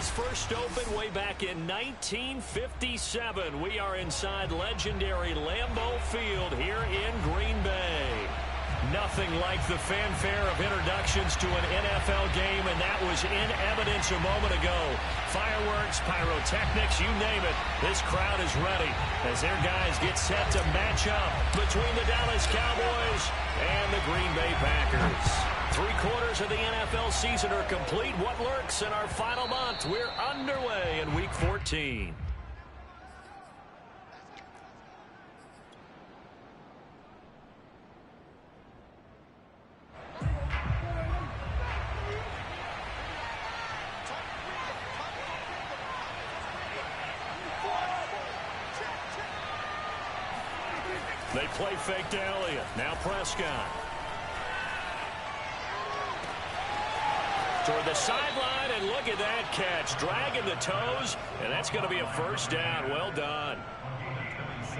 first opened way back in 1957. We are inside legendary Lambeau Field here in Green Bay. Nothing like the fanfare of introductions to an NFL game, and that was in evidence a moment ago. Fireworks, pyrotechnics, you name it. This crowd is ready as their guys get set to match up between the Dallas Cowboys and the Green Bay Packers. 3/4 of the NFL season are complete. What lurks in our final month? We're underway in Week 14. They play fake to Elliott. Now Prescott. Toward the sideline, and look at that catch. Dragging the toes, and that's going to be a first down. Well done.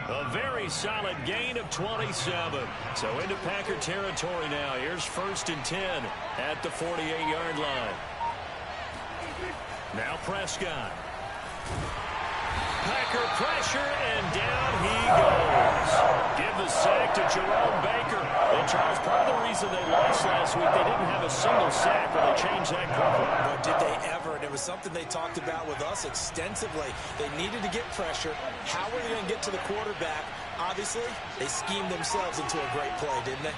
A very solid gain of 27. So into Packer territory now. Here's 1st and 10 at the 48-yard line. Now Prescott. Packer pressure, and down he goes. Give the sack to Jerome Baker. And Charles, part of the reason they lost last week, they didn't have a single sack, but they changed that quickly. But did they ever? And it was something they talked about with us extensively. They needed to get pressure. How were they going to get to the quarterback? Obviously, they schemed themselves into a great play, didn't they?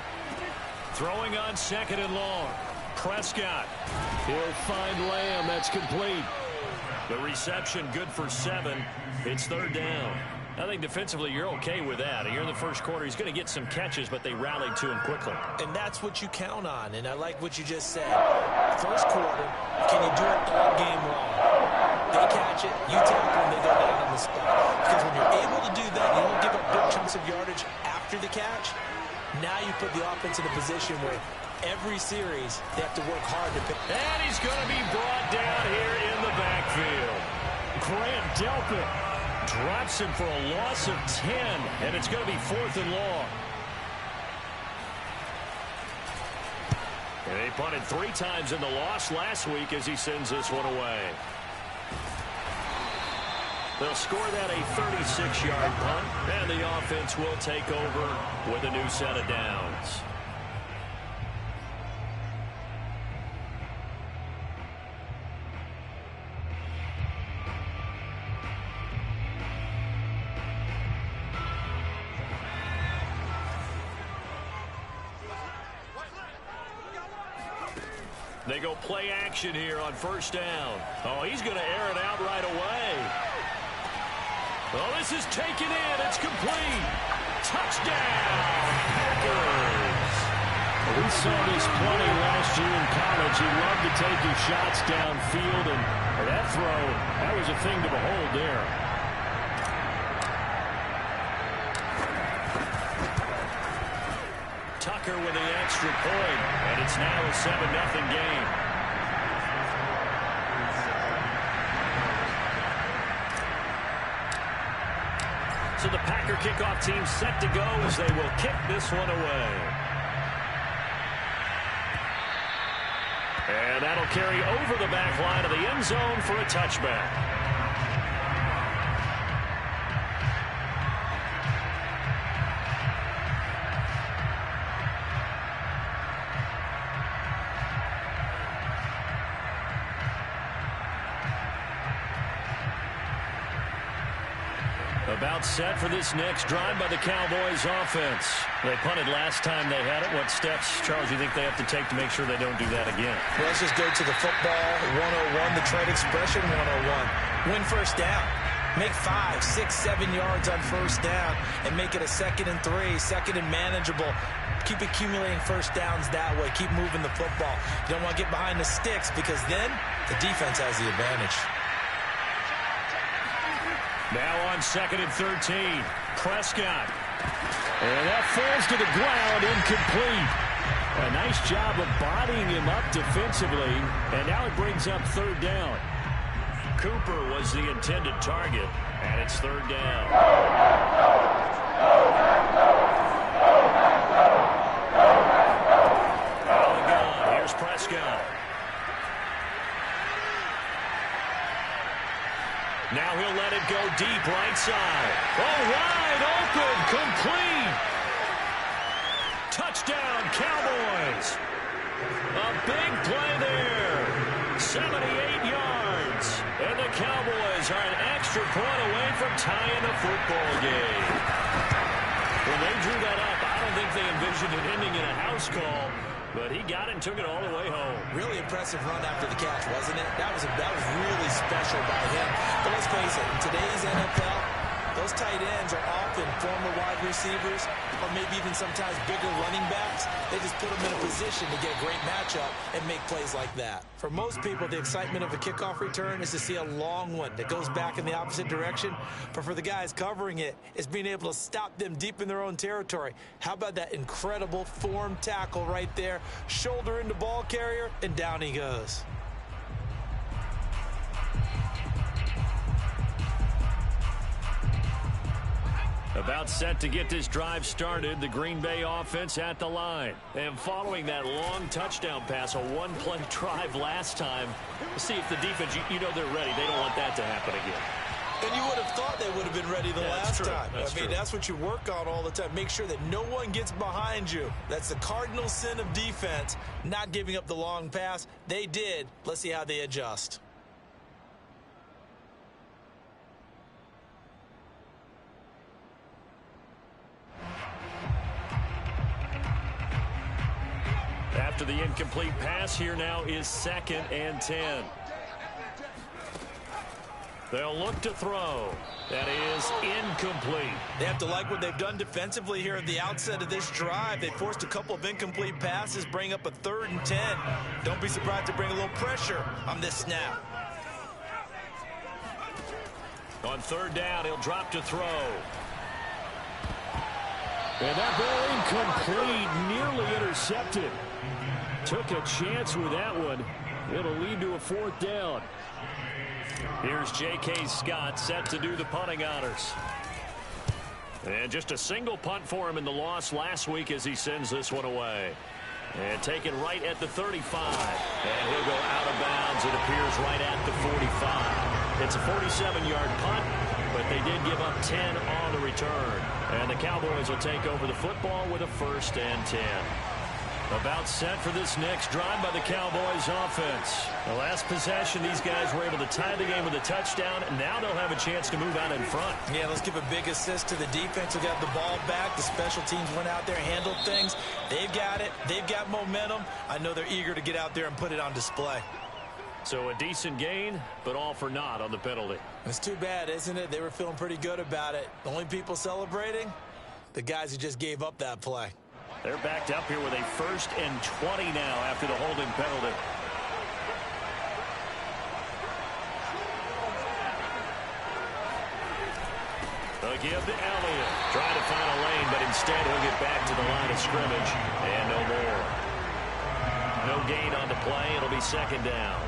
Throwing on 2nd and long. Prescott. He'll find Lamb. That's complete. The reception good for 7. It's 3rd down. I think defensively you're okay with that. Here in the first quarter, he's going to get some catches, but they rallied to him quickly. And that's what you count on, and I like what you just said. First quarter, can you do it all game long? They catch it, you tackle, and they go down on the spot. Because when you're able to do that, you don't give up big chunks of yardage after the catch. Now you put the offense in a position where every series they have to work hard to pick. And he's going to be brought down here in the backfield. Grant Delpit drops him for a loss of 10, and it's going to be 4th and long. And they punted 3 times in the loss last week as he sends this one away. They'll score that a 36-yard punt, and the offense will take over with a new set of downs. They go play action here on 1st down. Oh, he's going to air it out right away. Oh, this is taken in. It's complete. Touchdown, Packers. Well, we saw this plenty last year in college. He loved to take his shots downfield, and that throw, that was a thing to behold there. Tucker with the extra point, and it's now a 7-0 game. So the Packer kickoff team set to go as they will kick this one away. And that'll carry over the back line of the end zone for a touchback. About set for this next drive by the Cowboys offense. They punted last time they had it. What steps, Charles, do you think they have to take to make sure they don't do that again? Well, let's just go to the football 101, the trade expression 101. Win 1st down. Make 5, 6, 7 yards on 1st down and make it a 2nd and 3, 2nd and manageable. Keep accumulating 1st downs that way. Keep moving the football. You don't want to get behind the sticks because then the defense has the advantage. Now on 2nd and 13, Prescott. And that falls to the ground, incomplete. A nice job of bodying him up defensively, and now it brings up 3rd down. Cooper was the intended target, and it's 3rd down. All gone. Here's Prescott. side. Oh, wide open, complete. Touchdown, Cowboys. A big play there. 78 yards. And the Cowboys are an extra point away from tying the football game. When they drew that up, I don't think they envisioned it ending in a house call, but he got it and took it all the way home. Really impressive run after the catch, wasn't it? That was really special by him. But let's face it, in today's NFL, those tight ends are often former wide receivers or maybe even sometimes bigger running backs. They just put them in a position to get a great matchup and make plays like that. For most people, the excitement of a kickoff return is to see a long one that goes back in the opposite direction. But for the guys covering it, it's being able to stop them deep in their own territory. How about that incredible form tackle right there? Shoulder into ball carrier, and down he goes. About set to get this drive started, the Green Bay offense at the line. And following that long touchdown pass, a one-play drive last time, let's see if the defense, you know they're ready. They don't want that to happen again. And you would have thought they would have been ready the last time. I mean, that's what you work on all the time. Make sure that no one gets behind you. That's the cardinal sin of defense, not giving up the long pass. They did. Let's see how they adjust. After the incomplete pass, here now is 2nd and 10. They'll look to throw. That is incomplete. They have to like what they've done defensively here at the outset of this drive. They forced a couple of incomplete passes, bring up a 3rd and 10. Don't be surprised to bring a little pressure on this snap. On 3rd down, he'll drop to throw. And that ball incomplete, nearly intercepted. Took a chance with that one. It'll lead to a 4th down. Here's J.K. Scott set to do the punting honors. And just a single punt for him in the loss last week as he sends this one away. And taken right at the 35. And he'll go out of bounds. It appears right at the 45. It's a 47-yard punt, but they did give up 10 on the return. And the Cowboys will take over the football with a 1st and 10. About set for this next drive by the Cowboys offense. The last possession, these guys were able to tie the game with a touchdown. Now they'll have a chance to move out in front. Yeah, let's give a big assist to the defense who got the ball back. The special teams went out there, handled things. They've got it. They've got momentum. I know they're eager to get out there and put it on display. So a decent gain, but all for naught on the penalty. It's too bad, isn't it? They were feeling pretty good about it. The only people celebrating, the guys who just gave up that play. They're backed up here with a 1st and 20 now after the holding penalty. A give to Elliott. Trying to find a lane, but instead he'll get back to the line of scrimmage. And no more. No gain on the play. It'll be 2nd down.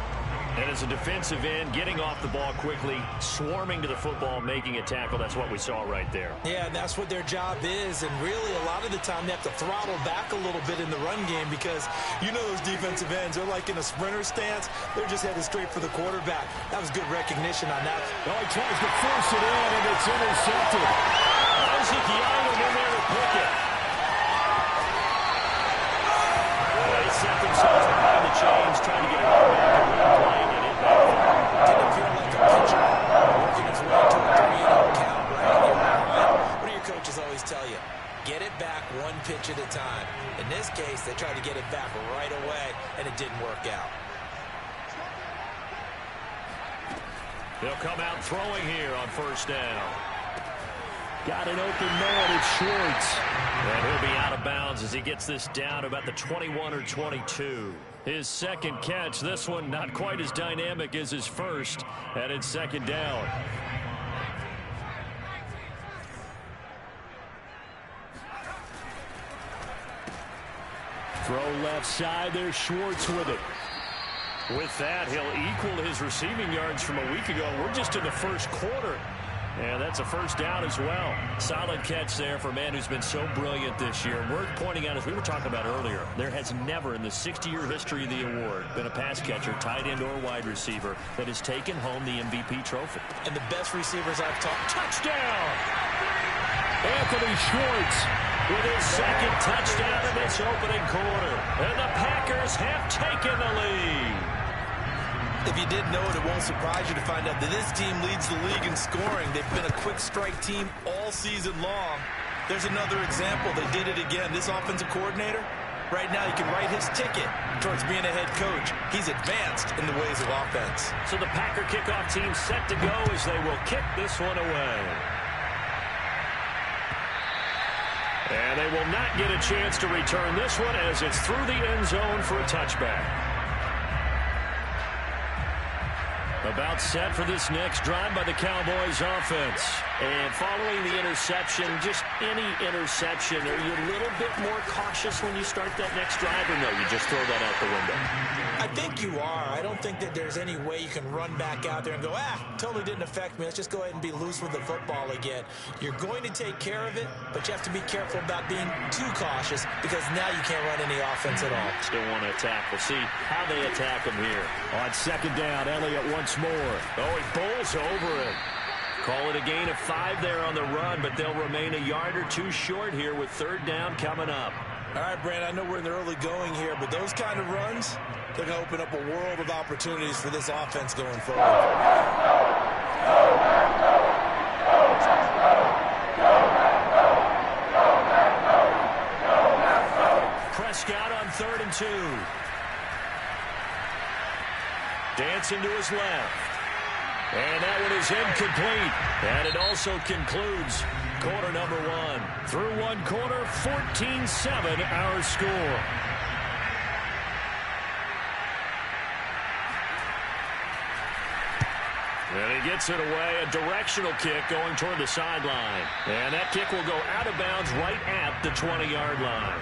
And as a defensive end, getting off the ball quickly, swarming to the football, making a tackle, that's what we saw right there. Yeah, and that's what their job is. And really, a lot of the time, they have to throttle back a little bit in the run game because you know those defensive ends, they're like in a sprinter stance. They're just headed straight for the quarterback. That was good recognition on that. Oh, he tries to force it in, and it's intercepted. Isaac Yiadom in there to pick it. They set themselves behind the chains, trying to get it all back and play. Didn't feel like a pitcher working its way to a 3-0 count right here. What do your coaches always tell you? Get it back one pitch at a time. In this case, they tried to get it back right away, and it didn't work out. They'll come out throwing here on 1st down. Got an open man, it's Schwartz. And he'll be out of bounds as he gets this down about the 21 or 22. His 2nd catch, this one not quite as dynamic as his first, and it's 2nd down. Throw left side, there's Schwartz with it. With that, he'll equal his receiving yards from a week ago. We're just in the 1st quarter. And that's a first down as well. Solid catch there for a man who's been so brilliant this year. Worth pointing out, as we were talking about earlier, there has never in the 60-year history of the award been a pass catcher, tight end, or wide receiver that has taken home the MVP trophy. And the best receivers I've talked. Touchdown! Anthony Schwartz with his second touchdown in this opening quarter. And the Packers have taken the lead. If you didn't know it, it won't surprise you to find out that this team leads the league in scoring. They've been a quick strike team all season long. There's another example. They did it again. This offensive coordinator, right now, he can write his ticket towards being a head coach. He's advanced in the ways of offense. So the Packer kickoff team set to go as they will kick this one away. And they will not get a chance to return this one as it's through the end zone for a touchback. About set for this next drive by the Cowboys offense. And following the interception, just any interception, are you a little bit more cautious when you start that next drive, or no, you just throw that out the window? I think you are. I don't think that there's any way you can run back out there and go, totally didn't affect me. Let's just go ahead and be loose with the football again. You're going to take care of it, but you have to be careful about being too cautious because now you can't run any offense at all. Still want to attack. We'll see how they attack him here. On second down, Elliott once more. Oh, he bowls over it. Call it a gain of 5 there on the run, but they'll remain a yard or two short here with third down coming up. All right, Brandon, I know we're in the early going here, but those kind of runs, they're going to open up a world of opportunities for this offense going forward. Prescott on 3rd and 2. Dancing to his left. And that one is incomplete. And it also concludes quarter number 1. Through one quarter, 14-7 our score. And he gets it away, a directional kick going toward the sideline. And that kick will go out of bounds right at the 20-yard line.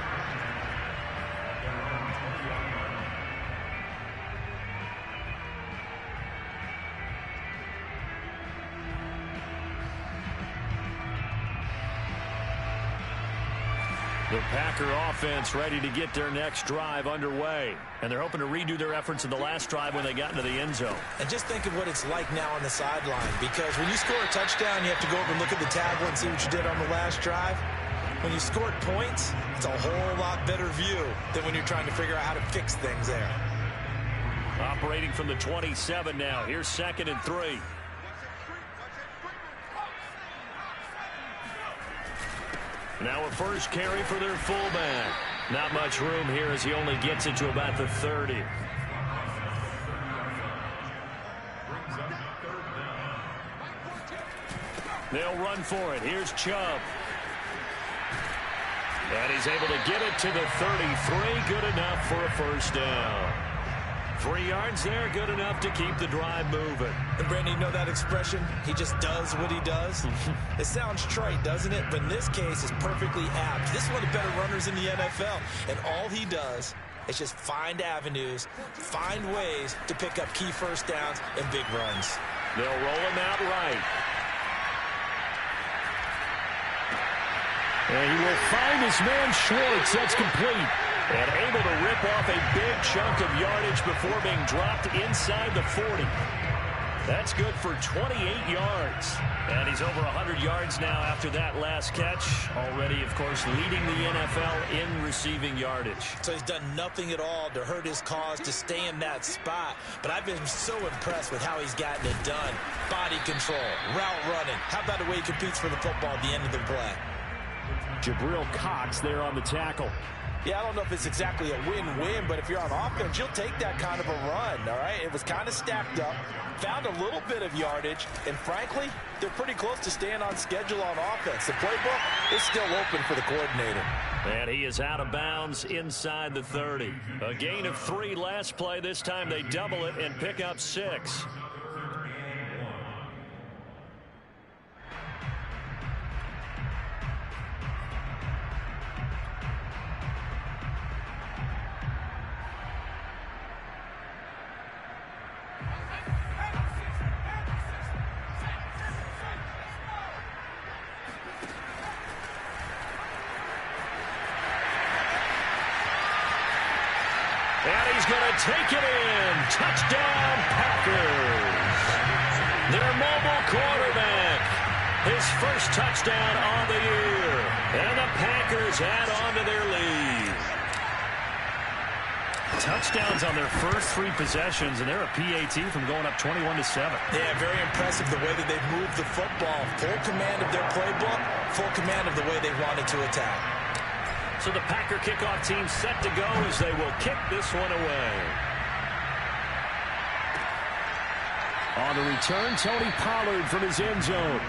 The Packer offense ready to get their next drive underway. And they're hoping to redo their efforts in the last drive when they got into the end zone. And just think of what it's like now on the sideline. Because when you score a touchdown, you have to go over and look at the tablet and see what you did on the last drive. When you scored points, it's a whole lot better view than when you're trying to figure out how to fix things there. Operating from the 27 now. Here's 2nd and 3. Now a first carry for their fullback. Not much room here as he only gets it to about the 30. They'll run for it. Here's Chubb. And he's able to get it to the 33. Good enough for a first down. 3 yards there, good enough to keep the drive moving. And, Brandon, you know that expression? He just does what he does? It sounds trite, doesn't it? But in this case, it's perfectly apt. This is one of the better runners in the NFL. And all he does is just find avenues, find ways to pick up key first downs and big runs. They'll roll him out right. And he will find his man Schwartz. That's complete. And able to rip off a big chunk of yardage before being dropped inside the 40. That's good for 28 yards. And he's over 100 yards now after that last catch. Already, of course, leading the NFL in receiving yardage. So he's done nothing at all to hurt his cause to stay in that spot. But I've been so impressed with how he's gotten it done. Body control, route running. How about the way he competes for the football at the end of the play? Jabril Cox there on the tackle. Yeah, I don't know if it's exactly a win-win, but if you're on offense, you'll take that kind of a run, all right? It was kind of stacked up, found a little bit of yardage, and frankly, they're pretty close to staying on schedule on offense. The playbook is still open for the coordinator. And he is out of bounds inside the 30. A gain of 3 last play. This time they double it and pick up 6. to take it in. Touchdown, Packers. Their mobile quarterback. His first touchdown on the year. And the Packers add on to their lead. Touchdowns on their first 3 possessions, and they're a PAT from going up 21-7. Yeah, very impressive the way that they've moved the football. Full command of their playbook, full command of the way they wanted to attack. So the Packer kickoff team set to go as they will kick this one away. On the return, Tony Pollard from his end zone.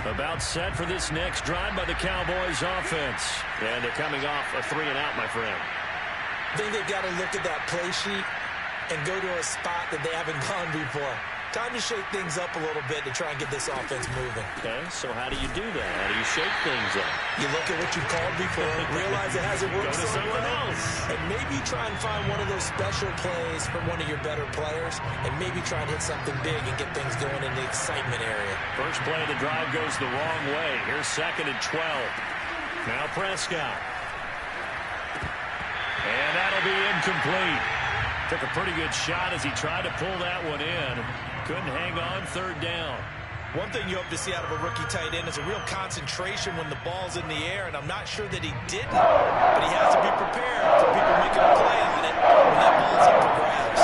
About set for this next drive by the Cowboys offense. And they're coming off a 3-and-out, my friend. I think they've got to look at that play sheet and go to a spot that they haven't gone before. Time to shake things up a little bit to try and get this offense moving. Okay, so how do you do that? How do you shake things up? You look at what you called before, realize it hasn't worked Go to someone else. and maybe try and find one of those special plays from one of your better players, and maybe try and hit something big and get things going in the excitement area. First play of the drive goes the wrong way. Here's 2nd and 12. Now Prescott. And that'll be incomplete. Took a pretty good shot as he tried to pull that one in. Couldn't hang on 3rd down. One thing you hope to see out of a rookie tight end is a real concentration when the ball's in the air, and I'm not sure that he didn't, but he has to be prepared for people making a play on it when that ball's up for grabs.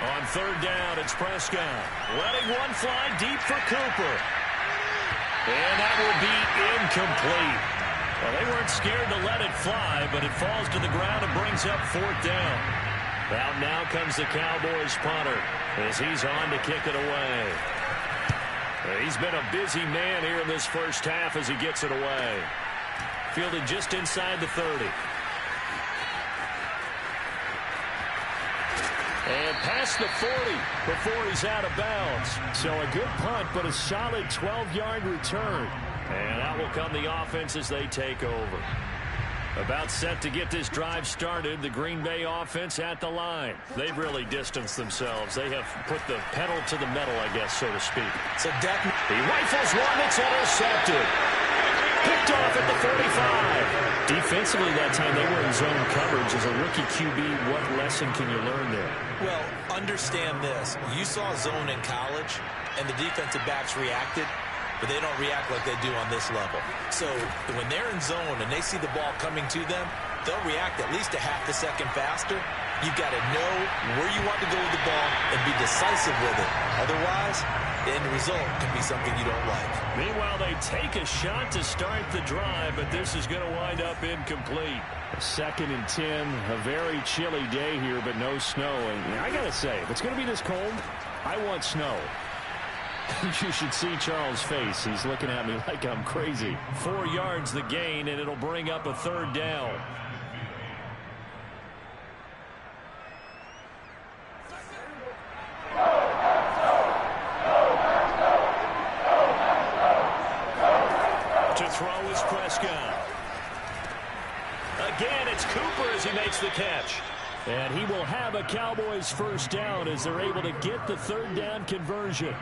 On 3rd down, it's Prescott. Letting one fly deep for Cooper. And that will be incomplete. Well, they weren't scared to let it fly, but it falls to the ground and brings up 4th down. Out now comes the Cowboys punter as he's on to kick it away. He's been a busy man here in this first half as he gets it away. Fielded just inside the 30. And past the 40 before he's out of bounds. So a good punt, but a solid 12-yard return. And out will come the offense as they take over. About set to get this drive started, the Green Bay offense at the line. They've really distanced themselves. They have put the pedal to the metal, I guess, so to speak. So he rifles one that's intercepted. Picked off at the 45. Defensively that time, they were in zone coverage. As a rookie QB, what lesson can you learn there? Well, understand this. You saw zone in college, and the defensive backs reacted, but they don't react like they do on this level. So when they're in zone and they see the ball coming to them, they'll react at least a half a second faster. You've got to know where you want to go with the ball and be decisive with it. Otherwise, the end result can be something you don't like. Meanwhile, they take a shot to start the drive, but this is going to wind up incomplete. 2nd and 10, a very chilly day here, but no snow. And I got to say, if it's going to be this cold, I want snow. You should see Charles' face. He's looking at me like I'm crazy. 4 yards the gain, and it'll bring up a 3rd down. To throw is Prescott. Again, it's Cooper as he makes the catch. And he will have a Cowboys 1st down as they're able to get the 3rd down conversion.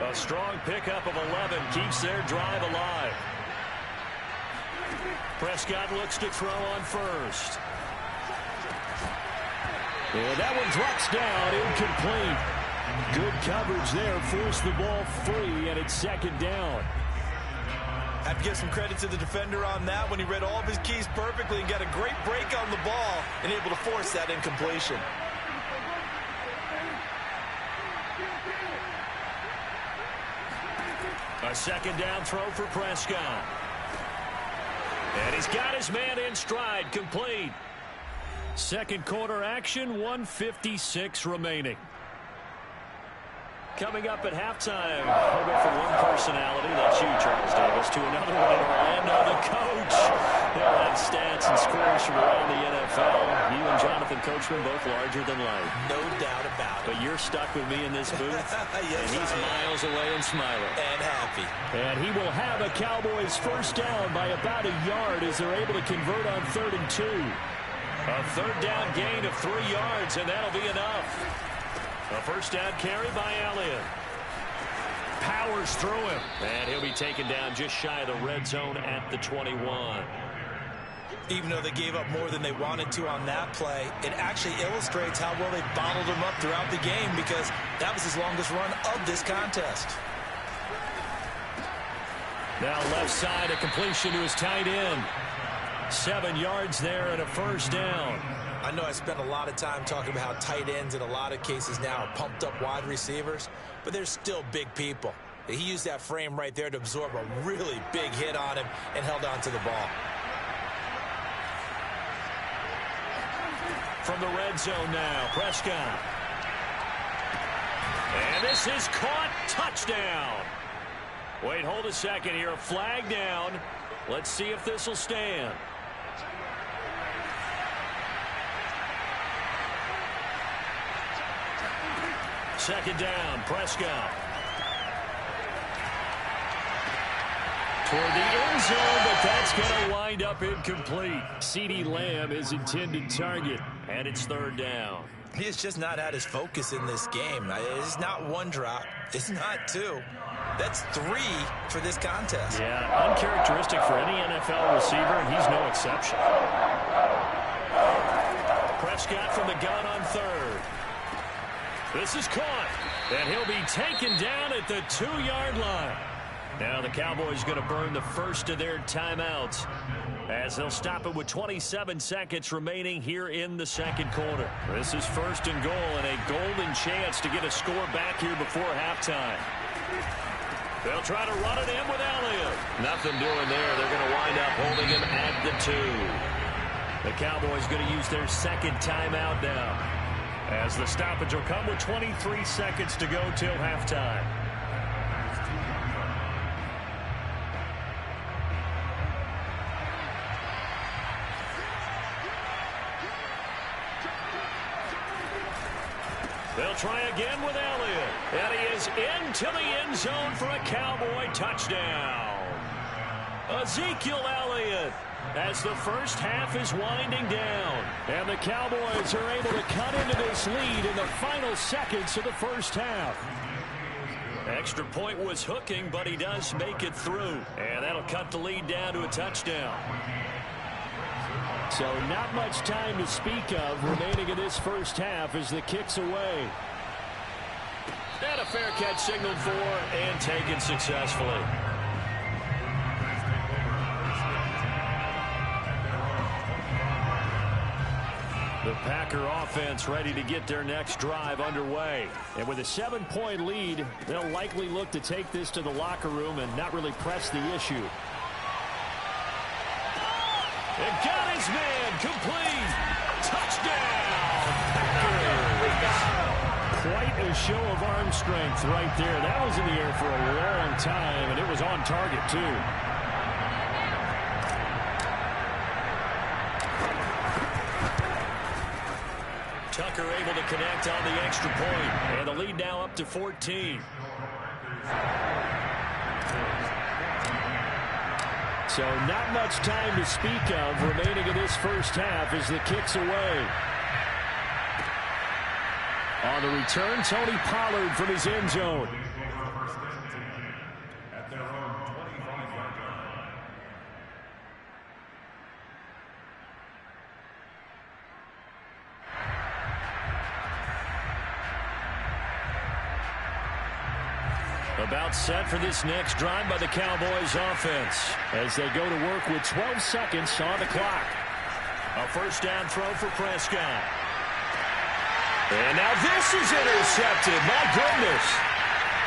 A strong pickup of 11 keeps their drive alive. Prescott looks to throw on 1st. And that one drops down, incomplete. Good coverage there, forced the ball free, and it's 2nd down. I have to give some credit to the defender on that when he read all of his keys perfectly and got a great break on the ball and able to force that incompletion. A 2nd down throw for Prescott. And he's got his man in stride, complete. 2nd quarter action, 1:56 remaining. Coming up at halftime, we'll go from one personality, that's you, Charles Davis, to another one in Orlando, the coach. He'll have stats and scores from around the NFL. You and Jonathan Coachman both larger than life. No doubt about it. But you're stuck with me in this booth. Yes, and he's miles away and smiling. And happy. And he will have a Cowboys first down by about a yard as they're able to convert on 3rd and 2. A third down gain of 3 yards, and that'll be enough. A first down carry by Elliott. Powers through him. And he'll be taken down just shy of the red zone at the 21. Even though they gave up more than they wanted to on that play, it actually illustrates how well they bottled him up throughout the game, because that was his longest run of this contest. Now left side, a completion to his tight end. 7 yards there and a first down. I know I spent a lot of time talking about how tight ends in a lot of cases now are pumped up wide receivers, but they're still big people. He used that frame right there to absorb a really big hit on him and held on to the ball. From the red zone now, Prescott. And this is caught. Touchdown. Wait, hold a second here. Flag down. Let's see if this will stand. Second down, Prescott. Toward the end zone, but that's going to wind up incomplete. CeeDee Lamb is intended target, and it's 3rd down. He has just not had his focus in this game. It's not 1 drop. It's not 2. That's 3 for this contest. Yeah, uncharacteristic for any NFL receiver, and he's no exception. Prescott from the gun on 3rd. This is caught, and he'll be taken down at the 2-yard line. Now the Cowboys going to burn the first of their timeouts as they'll stop it with 27 seconds remaining here in the second quarter. This is 1st and goal and a golden chance to get a score back here before halftime. They'll try to run it in with Elliott. Nothing doing there. They're going to wind up holding him at the 2. The Cowboys going to use their second timeout now, as the stoppage will come with 23 seconds to go till halftime. They'll try again with Elliott. And he is into the end zone for a Cowboy touchdown. Ezekiel Elliott, as the first half is winding down. And the Cowboys are able to cut into this lead in the final seconds of the first half. Extra point was hooking, but he does make it through. And that'll cut the lead down to a touchdown. So not much time to speak of remaining in this first half as the kick's away. And a fair catch signaled for and taken successfully. The Packer offense ready to get their next drive underway. And with a 7-point lead, they'll likely look to take this to the locker room and not really press the issue. And got his man complete. Touchdown, Packers. Quite a show of arm strength right there. That was in the air for a long time, and it was on target, too. Tucker able to connect on the extra point, and the lead now up to 14. So not much time to speak of remaining in this first half as the kick's away. On the return, Tony Pollard from his end zone. About set for this next drive by the Cowboys offense as they go to work with 12 seconds on the clock. A first down throw for Prescott. And now this is intercepted. My goodness.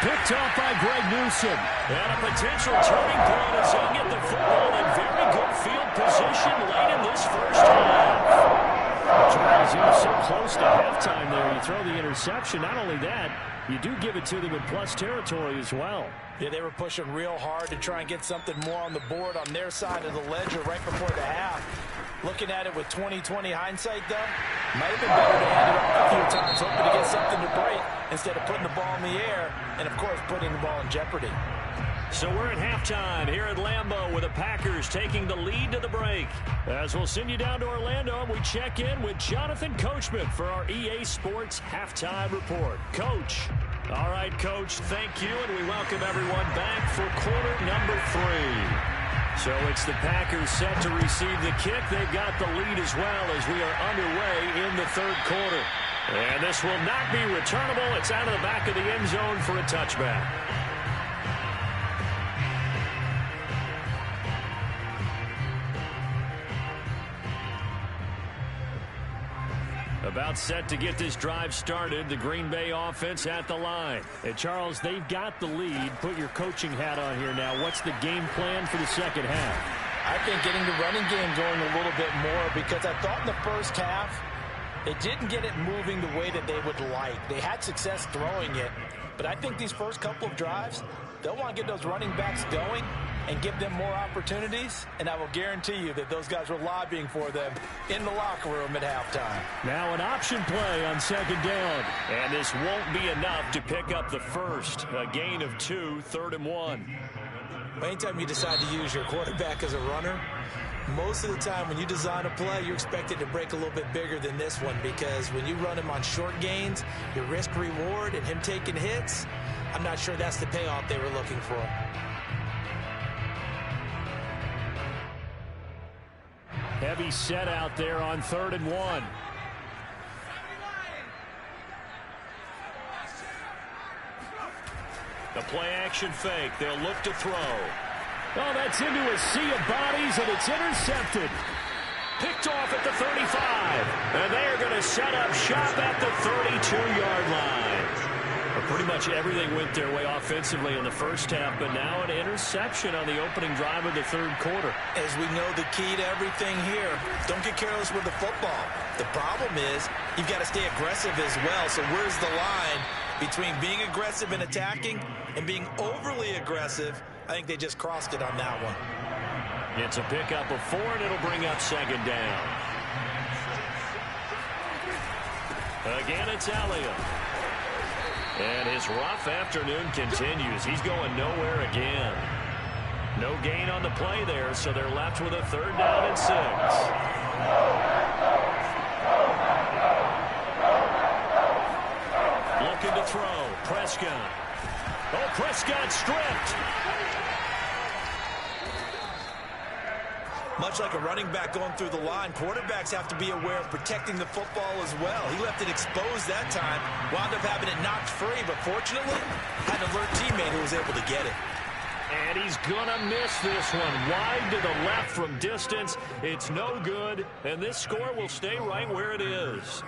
Picked off by Greg Newsom. And a potential turning point as they get the football in very good field position late in this first half. Charles, you were so close to halftime there. You throw the interception. Not only that, you do give it to them in plus territory as well. Yeah, they were pushing real hard to try and get something more on the board on their side of the ledger right before the half. Looking at it with 20/20 hindsight, though, might have been better to hand it off a few times, hoping to get something to break instead of putting the ball in the air and, of course, putting the ball in jeopardy. So we're at halftime here at Lambeau with the Packers taking the lead to the break. As we'll send you down to Orlando, we check in with Jonathan Coachman for our EA Sports Halftime Report. Coach. All right, Coach, thank you, and we welcome everyone back for quarter number 3. So it's the Packers set to receive the kick. They've got the lead as well as we are underway in the third quarter. And this will not be returnable. It's out of the back of the end zone for a touchback. About set to get this drive started. The Green Bay offense at the line. And Charles, they've got the lead. Put your coaching hat on here now. What's the game plan for the second half? I think getting the running game going a little bit more, because I thought in the first half they didn't get it moving the way that they would like. They had success throwing it, but I think these first couple of drives, they'll want to get those running backs going and give them more opportunities, and I will guarantee you that those guys were lobbying for them in the locker room at halftime. Now an option play on second down, and this won't be enough to pick up the first. A gain of 2, 3rd and 1. Anytime you decide to use your quarterback as a runner, most of the time when you design a play, you're expected to break a little bit bigger than this one, because when you run him on short gains, your risk-reward and him taking hits, I'm not sure that's the payoff they were looking for. Heavy set out there on 3rd and 1. The play-action fake. They'll look to throw. Oh, that's into a sea of bodies, and it's intercepted. Picked off at the 35. And they are going to set up shop at the 32-yard line. Pretty much everything went their way offensively in the first half, but now an interception on the opening drive of the third quarter. As we know, the key to everything here, don't get careless with the football. The problem is you've got to stay aggressive as well. So where's the line between being aggressive and attacking and being overly aggressive? I think they just crossed it on that one. It's a pickup of 4, and it'll bring up second down. Again, it's Elliott. And his rough afternoon continues. He's going nowhere again. No gain on the play there, so they're left with a 3rd down and 6. Looking to throw. Prescott. Oh, Prescott stripped. Much like a running back going through the line, quarterbacks have to be aware of protecting the football as well. He left it exposed that time, wound up having it knocked free, but fortunately, had an alert teammate who was able to get it. And he's going to miss this one. Wide to the left from distance. It's no good, and this score will stay right where it is.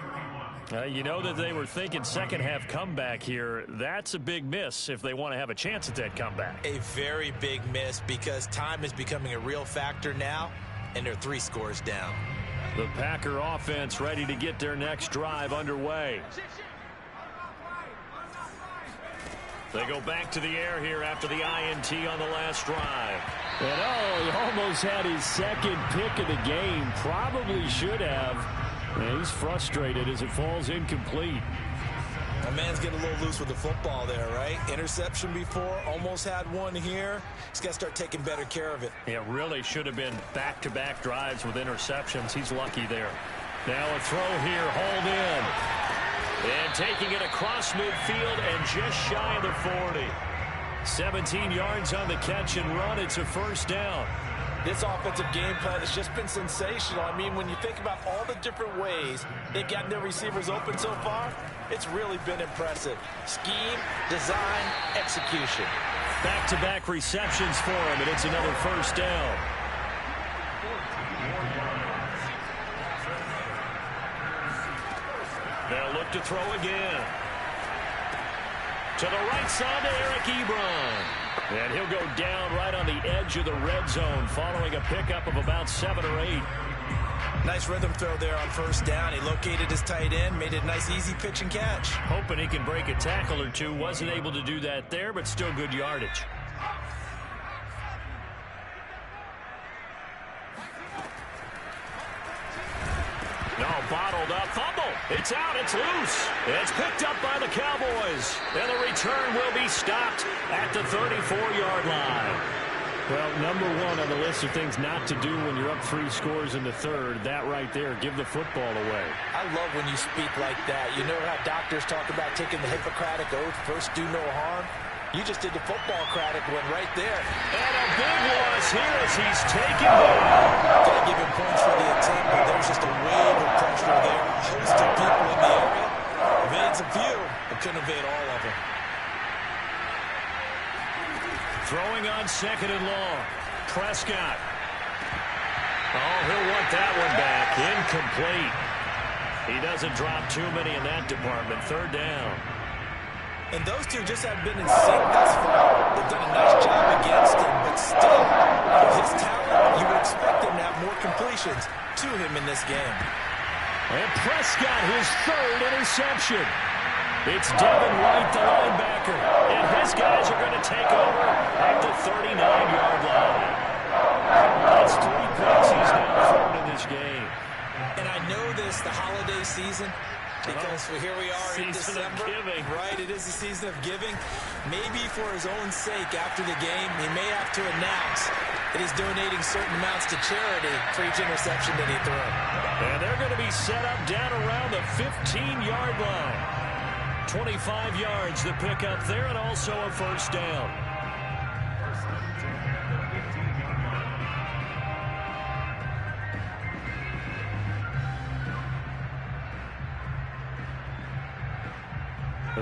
You know that they were thinking second half comeback here. That's a big miss if they want to have a chance at that comeback. A very big miss, because time is becoming a real factor now, and they're 3 scores down. The Packer offense ready to get their next drive underway. They go back to the air here after the INT on the last drive. And he almost had his second pick of the game. Probably should have. And he's frustrated as it falls incomplete. My man's getting a little loose with the football there, right? Interception before, almost had one here. He's got to start taking better care of it. Yeah, really should have been back-to-back drives with interceptions. He's lucky there. Now a throw here, hauled in. And taking it across midfield and just shy of the 40. 17 yards on the catch and run. It's a 1st down. This offensive game plan has just been sensational. I mean, when you think about all the different ways they've gotten their receivers open so far, it's really been impressive. Scheme, design, execution. Back-to-back receptions for him, and it's another 1st down. They'll look to throw again. To the right side to Eric Ebron. And he'll go down right on the edge of the red zone following a pickup of about 7 or 8. Nice rhythm throw there on first down. He located his tight end, made it a nice easy pitch and catch. Hoping he can break a tackle or two. Wasn't able to do that there, but still good yardage. No, bottled up. Fumble. It's out. It's loose. It's picked up by the Cowboys. And the return will be stopped at the 34-yard line. Well, number one on the list of things not to do when you're up 3 scores in the third, that right there, give the football away. I love when you speak like that. You know how doctors talk about taking the Hippocratic Oath, first do no harm? You just did the football-cratic one right there. And a big loss here as he's taken down. Gotta give him points for the attempt, but there's just a wave of pressure there. A host of people in the area. Evades a few, but couldn't evade all of them. Throwing on second and long. Prescott. Oh, he'll want that one back. Incomplete. He doesn't drop too many in that department. Third down. And those two just have been in sync thus far. They've done a nice job against him, but still, with his talent, you would expect him to have more completions to him in this game. And Prescott, his third interception. It's Devin White, the linebacker, and his guys are going to take over at the 39-yard line. That's 3 points he's now thrown in this game. And I know this, the holiday season, because here we are in December. Right, it is the season of giving. Maybe for his own sake after the game, he may have to announce that he's donating certain amounts to charity for each interception that he throws. And they're going to be set up down around the 15-yard line. 25 yards the pick up there, and also a first down.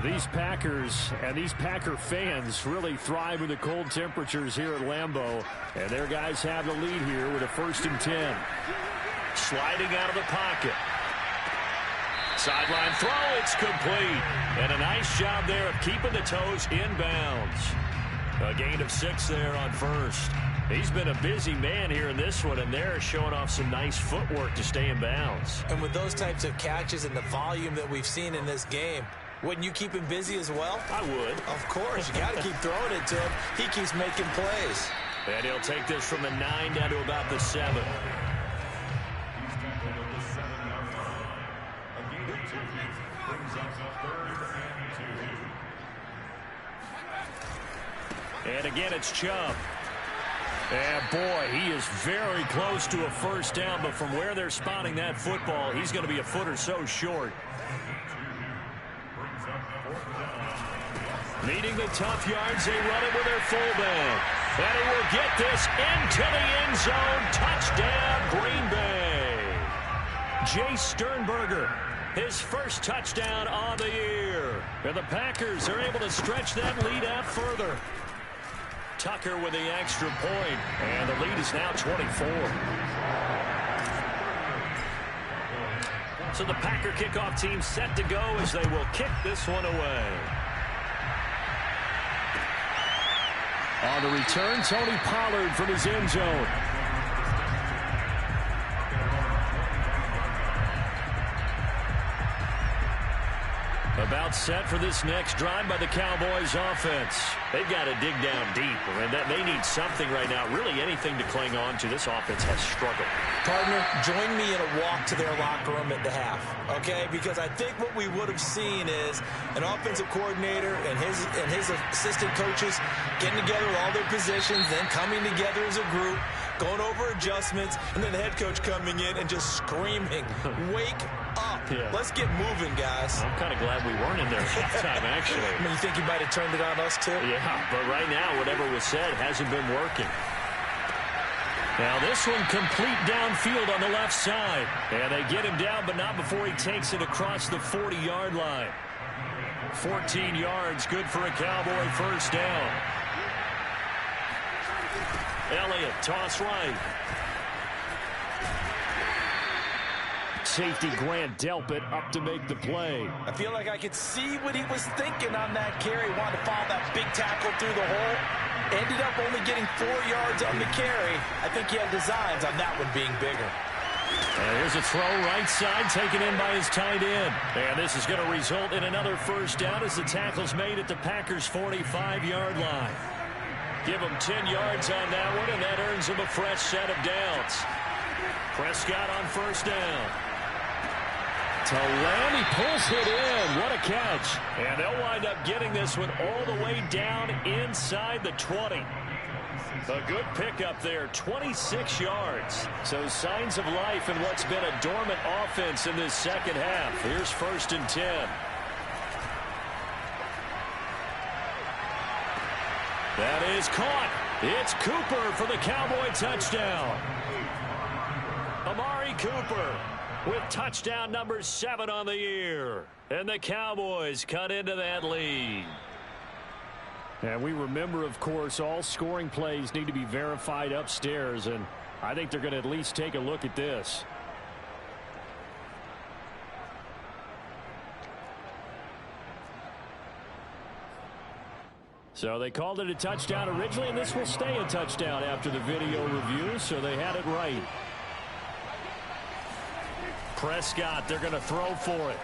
These Packers and these Packer fans really thrive in the cold temperatures here at Lambeau. And their guys have the lead here with a 1st and 10. Sliding out of the pocket. Sideline throw, it's complete. And a nice job there of keeping the toes inbounds. A gain of 6 there on first. He's been a busy man here in this one, and they're showing off some nice footwork to stay in bounds. And with those types of catches and the volume that we've seen in this game, wouldn't you keep him busy as well? I would. Of course. You got to keep throwing it to him. He keeps making plays. And he'll take this from the 9 down to about the 7. And again, it's Chubb. And boy, he is very close to a first down, but from where they're spotting that football, he's going to be a foot or so short. Needing the tough yards, they run it with their fullback. And he will get this into the end zone. Touchdown, Green Bay. Jay Sternberger, his first touchdown of the year. And the Packers are able to stretch that lead out further. Tucker with the extra point, and the lead is now 24. So the Packer kickoff team set to go as they will kick this one away. On the return, Tony Pollard from his end zone. About set for this next drive by the Cowboys offense. They've got to dig down deep, and they need something right now, really anything to cling on to. This offense has struggled. Partner, join me in a walk to their locker room at the half, okay? Because I think what we would have seen is an offensive coordinator and his assistant coaches getting together with all their positions, then coming together as a group, going over adjustments, and then the head coach coming in and just screaming, wake up. Yeah. Let's get moving, guys. I'm kind of glad we weren't in there at halftime, actually. I mean, you think you might have turned it on us, too? Yeah, but right now, whatever was said hasn't been working. Now, this one complete downfield on the left side. And they get him down, but not before he takes it across the 40-yard line. 14 yards, good for a Cowboy first down. Elliott, toss right. Safety Grant Delpit up to make the play. I feel like I could see what he was thinking on that carry. Wanted to follow that big tackle through the hole. Ended up only getting 4 yards on the carry. I think he had designs on that one being bigger. And here's a throw right side taken in by his tight end. And this is going to result in another first down as the tackle's made at the Packers' 45-yard line. Give him 10 yards on that one, and that earns him a fresh set of downs. Prescott on first down. To Lamb, he pulls it in. What a catch. And they'll wind up getting this one all the way down inside the 20. A good pickup there, 26 yards. So signs of life in what's been a dormant offense in this second half. Here's 1st and 10. That is caught. It's Cooper for the Cowboy touchdown. Amari Cooper with touchdown number 7 on the year. And the Cowboys cut into that lead. And we remember, of course, all scoring plays need to be verified upstairs, and I think they're going to at least take a look at this. So they called it a touchdown originally, and this will stay a touchdown after the video review, so they had it right. Prescott, they're going to throw for it.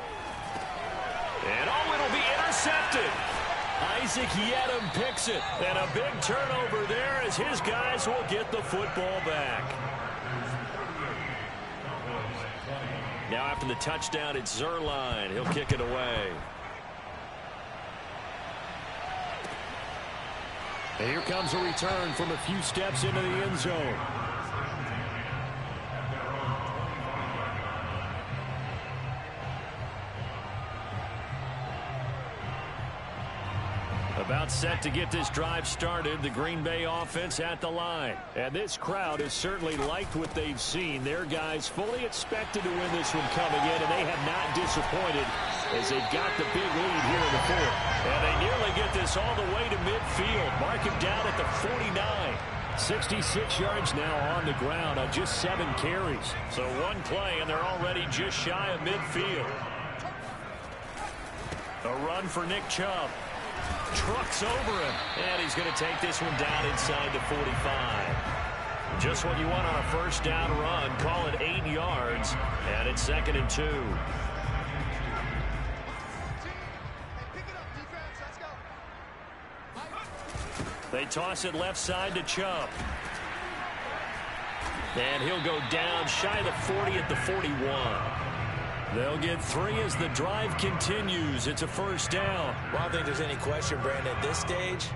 And oh, it'll be intercepted. Isaac Yedem picks it, and a big turnover there as his guys will get the football back. Now after the touchdown, it's Zerline. He'll kick it away. And here comes a return from a few steps into the end zone. About set to get this drive started. The Green Bay offense at the line. And this crowd has certainly liked what they've seen. Their guys fully expected to win this one coming in, and they have not disappointed as they've got the big lead here in the 4th. And they nearly get this all the way to midfield. Mark him down at the 49. 66 yards now on the ground on just 7 carries. So one play, and they're already just shy of midfield. A run for Nick Chubb. Trucks over him, and he's going to take this one down inside the 45. Just what you want on a first down run. Call it 8 yards, and it's 2nd and 2. They toss it left side to Chubb. And he'll go down shy of the 40 at the 41. They'll get 3 as the drive continues. It's a first down. Well, I don't think there's any question, Brandon, at this stage,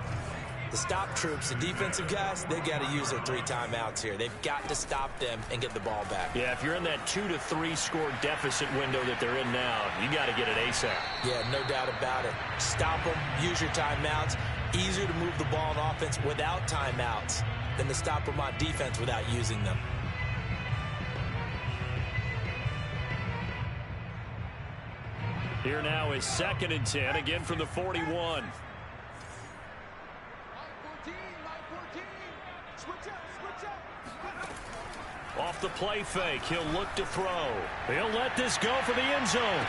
the stop troops, the defensive guys, they've got to use their 3 timeouts here. They've got to stop them and get the ball back. Yeah, if you're in that 2 to 3 score deficit window that they're in now, you got to get it ASAP. Yeah, no doubt about it. Stop them, use your timeouts. Easier to move the ball on offense without timeouts than to stop them on defense without using them. Here now is 2nd and 10, again from the 41. Off the play fake, he'll look to throw. He'll let this go for the end zone.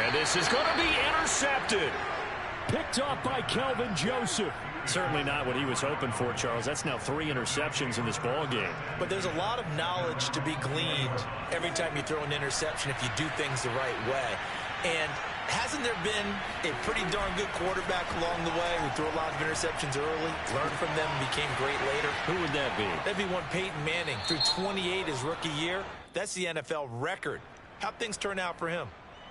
And this is going to be intercepted. Picked off by Kelvin Joseph. Certainly not what he was hoping for, Charles. That's now 3 interceptions in this ball game. But there's a lot of knowledge to be gleaned every time you throw an interception if you do things the right way. And hasn't there been a pretty darn good quarterback along the way who threw a lot of interceptions early, learned from them, and became great later? Who would that be? That'd be one Peyton Manning. Threw 28 his rookie year. That's the NFL record. How'd things turn out for him?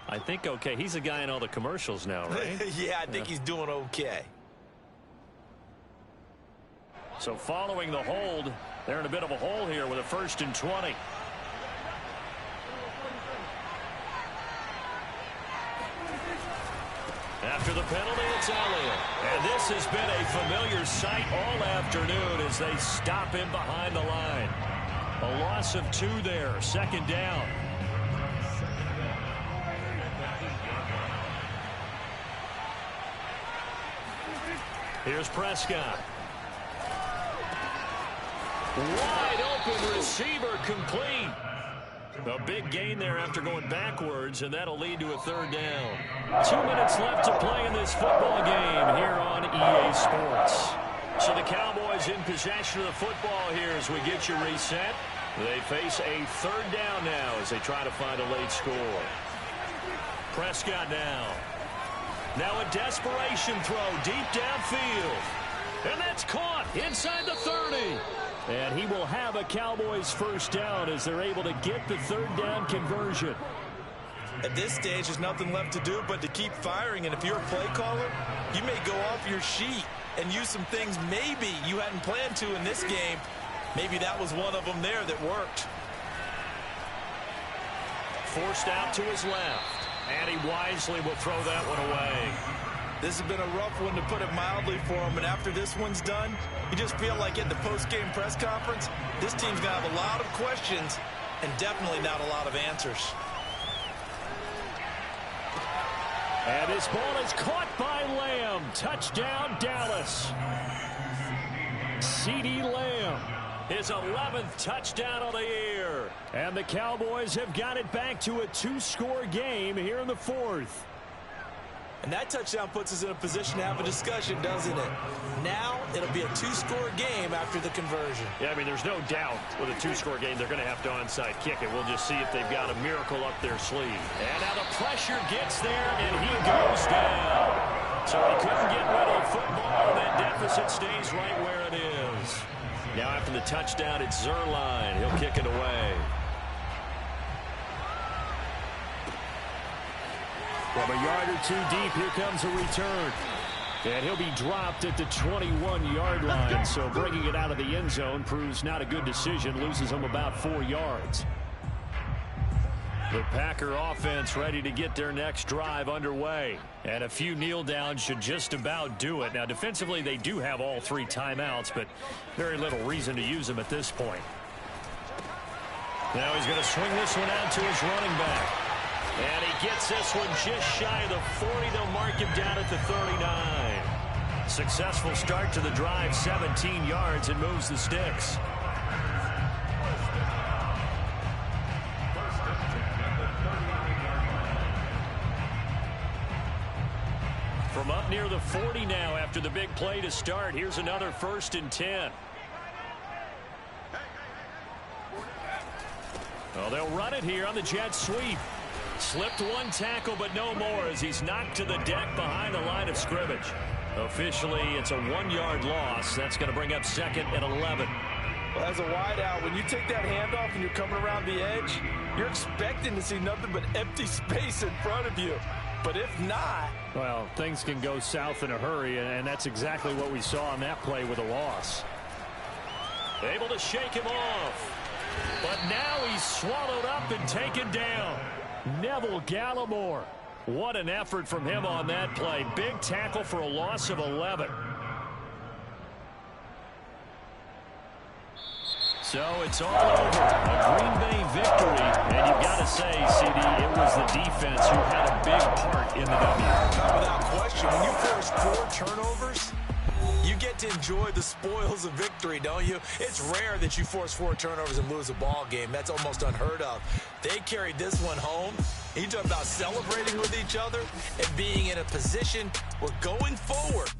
I think okay. He's a guy in all the commercials now, right? Yeah, I think he's doing okay. So following the hold, they're in a bit of a hole here with a 1st and 20. After the penalty, it's Elliott. And this has been a familiar sight all afternoon as they stop him behind the line. A loss of 2 there, 2nd down. Here's Prescott. Wide open receiver complete. A big gain there after going backwards, and that'll lead to a 3rd down. 2 minutes left to play in this football game here on EA Sports. So the Cowboys in possession of the football here as we get you reset. They face a third down now as they try to find a late score. Prescott now. Now a desperation throw deep downfield. And that's caught inside the 30. And he will have a Cowboys first down as they're able to get the third down conversion. At this stage, there's nothing left to do but to keep firing. And if you're a play caller, you may go off your sheet and use some things maybe you hadn't planned to in this game. Maybe that was one of them there that worked. Forced out to his left. And he wisely will throw that one away. This has been a rough one, to put it mildly, for him. And after this one's done, you just feel like at the post-game press conference, this team's going to have a lot of questions and definitely not a lot of answers. And this ball is caught by Lamb. Touchdown, Dallas. CeeDee Lamb, his 11th touchdown of the year. And the Cowboys have got it back to a 2-score game here in the fourth. And that touchdown puts us in a position to have a discussion, doesn't it? Now it'll be a 2-score game after the conversion. Yeah, I mean, there's no doubt with a 2-score game they're going to have to onside kick it. We'll just see if they've got a miracle up their sleeve. And now the pressure gets there, and he goes down. So he couldn't get rid of the football, and that deficit stays right where it is. Now after the touchdown, it's Zerline. He'll kick it away. From a yard or two deep, here comes a return. And he'll be dropped at the 21-yard line. So bringing it out of the end zone proves not a good decision. Loses him about 4 yards. The Packer offense ready to get their next drive underway. And a few kneel downs should just about do it. Now, defensively, they do have all 3 timeouts, but very little reason to use them at this point. Now he's going to swing this one out to his running back. And he gets this one just shy of the 40. They'll mark him down at the 39. Successful start to the drive, 17 yards, and moves the sticks. From up near the 40 now after the big play to start. Here's another 1st and 10. Well, they'll run it here on the jet sweep. Slipped one tackle, but no more as he's knocked to the deck behind the line of scrimmage. Officially, it's a 1-yard loss. That's going to bring up 2nd and 11. Well, as a wideout, when you take that handoff and you're coming around the edge, you're expecting to see nothing but empty space in front of you. But if not... Well, things can go south in a hurry, and that's exactly what we saw on that play with a loss. Able to shake him off. But now he's swallowed up and taken down. Neville Gallimore. What an effort from him on that play. Big tackle for a loss of 11. So it's all over. A Green Bay victory. And you've got to say, CD, it was the defense who had a big part in the W. Without question, when you force 4 turnovers, you get to enjoy the spoils of victory, don't you? It's rare that you force 4 turnovers and lose a ball game. That's almost unheard of. They carried this one home. You talk about celebrating with each other and being in a position where going forward,